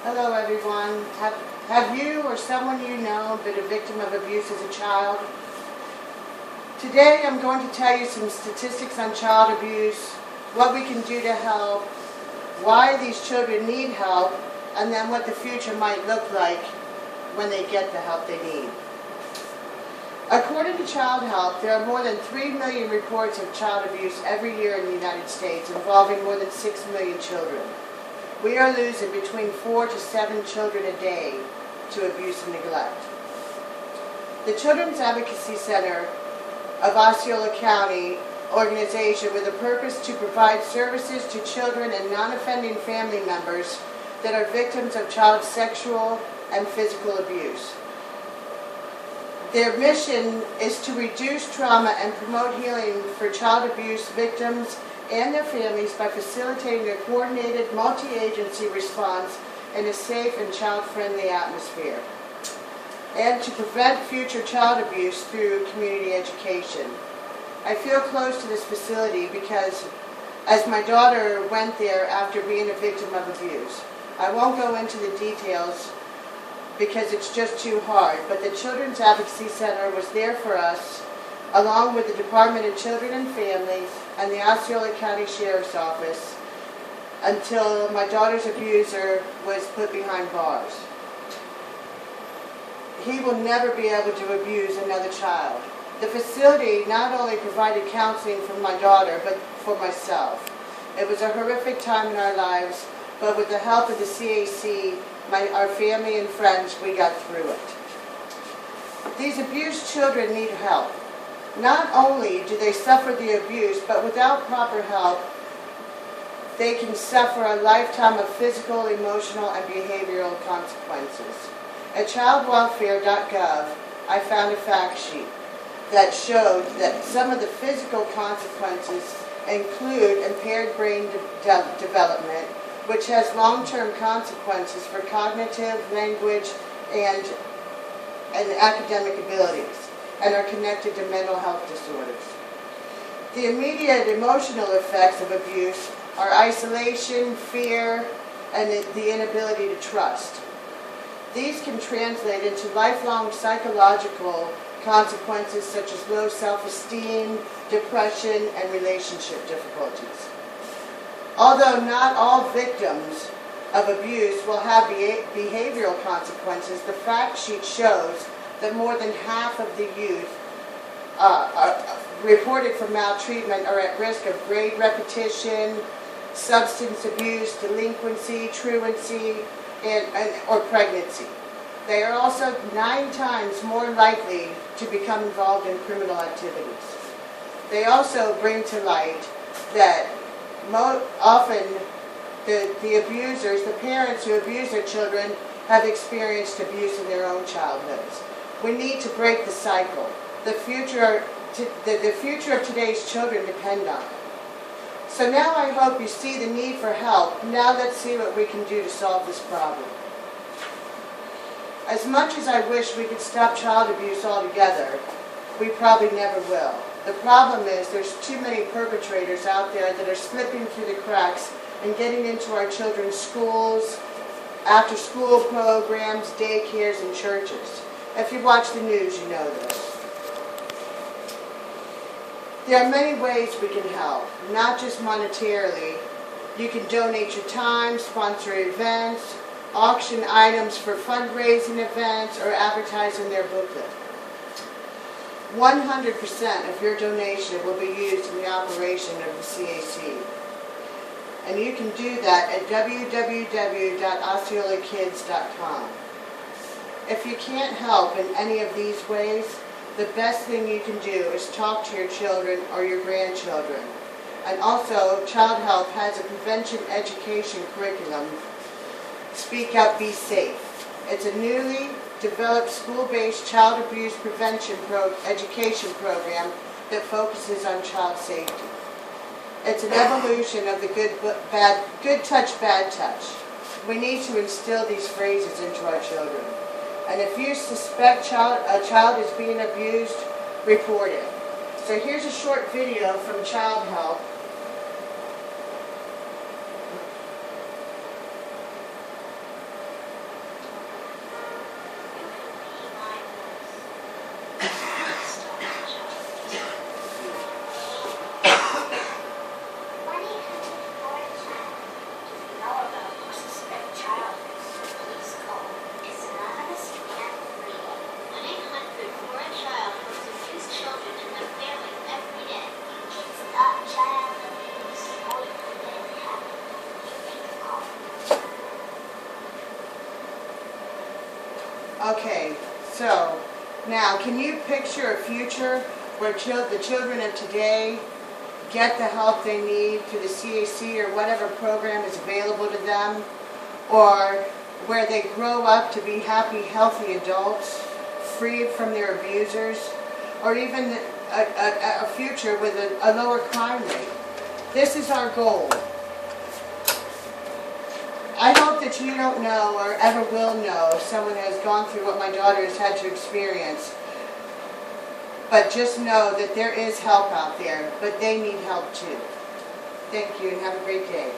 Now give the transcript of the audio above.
Hello everyone. Have you or someone you know been a victim of abuse as a child? Today I'm going to tell you some statistics on child abuse, what we can do to help, why these children need help, and then what the future might look like when they get the help they need. According to Child Help, there are more than 3 million reports of child abuse every year in the United States, involving more than 6 million children. We are losing between 4 to 7 children a day to abuse and neglect. The Children's Advocacy Center of Osceola County organization with a purpose to provide services to children and non-offending family members that are victims of child sexual and physical abuse. Their mission is to reduce trauma and promote healing for child abuse victims and their families by facilitating a coordinated multi-agency response in a safe and child-friendly atmosphere, and to prevent future child abuse through community education. I feel close to this facility because as my daughter went there after being a victim of abuse. I won't go into the details because it's just too hard, but the Children's Advocacy Center was there for us, along with the Department of Children and Families and the Osceola County Sheriff's Office, until my daughter's abuser was put behind bars. He will never be able to abuse another child. The facility not only provided counseling for my daughter, but for myself. It was a horrific time in our lives, but with the help of the CAC, our family and friends, we got through it. These abused children need help. Not only do they suffer the abuse, but without proper help, they can suffer a lifetime of physical, emotional, and behavioral consequences. At childwelfare.gov, I found a fact sheet that showed that some of the physical consequences include impaired brain development, which has long-term consequences for cognitive, language, and academic abilities, and are connected to mental health disorders. The immediate emotional effects of abuse are isolation, fear, and the inability to trust. These can translate into lifelong psychological consequences such as low self-esteem, depression, and relationship difficulties. Although not all victims of abuse will have behavioral consequences, the fact sheet shows that more than half of the youth reported for maltreatment are at risk of grade repetition, substance abuse, delinquency, truancy, or pregnancy. They are also 9 times more likely to become involved in criminal activities. They also bring to light that often the abusers, the parents who abuse their children, have experienced abuse in their own childhoods. We need to break the cycle. The future of today's children depend on it. So now I hope you see the need for help. Now let's see what we can do to solve this problem. As much as I wish we could stop child abuse altogether, we probably never will. The problem is there's too many perpetrators out there that are slipping through the cracks and getting into our children's schools, after-school programs, daycares, and churches. If you watch the news, you know this. There are many ways we can help, not just monetarily. You can donate your time, sponsor events, auction items for fundraising events, or advertise in their booklet. 100% of your donation will be used in the operation of the CAC. And you can do that at www.osceolakids.com. If you can't help in any of these ways, the best thing you can do is talk to your children or your grandchildren. And also, Child Help has a prevention education curriculum, Speak Up, Be Safe. It's a newly developed school-based child abuse prevention education program that focuses on child safety. It's an evolution of the good touch, bad touch. We need to instill these phrases into our children. And if you suspect a child is being abused, report it. So here's a short video from Child Help. Okay, so now can you picture a future where the children of today get the help they need through the CAC or whatever program is available to them, or where they grow up to be happy, healthy adults, freed from their abusers, or even a future with a lower crime rate? This is our goal. I hope that you don't know or ever will know if someone has gone through what my daughter has had to experience. But just know that there is help out there, but they need help too. Thank you and have a great day.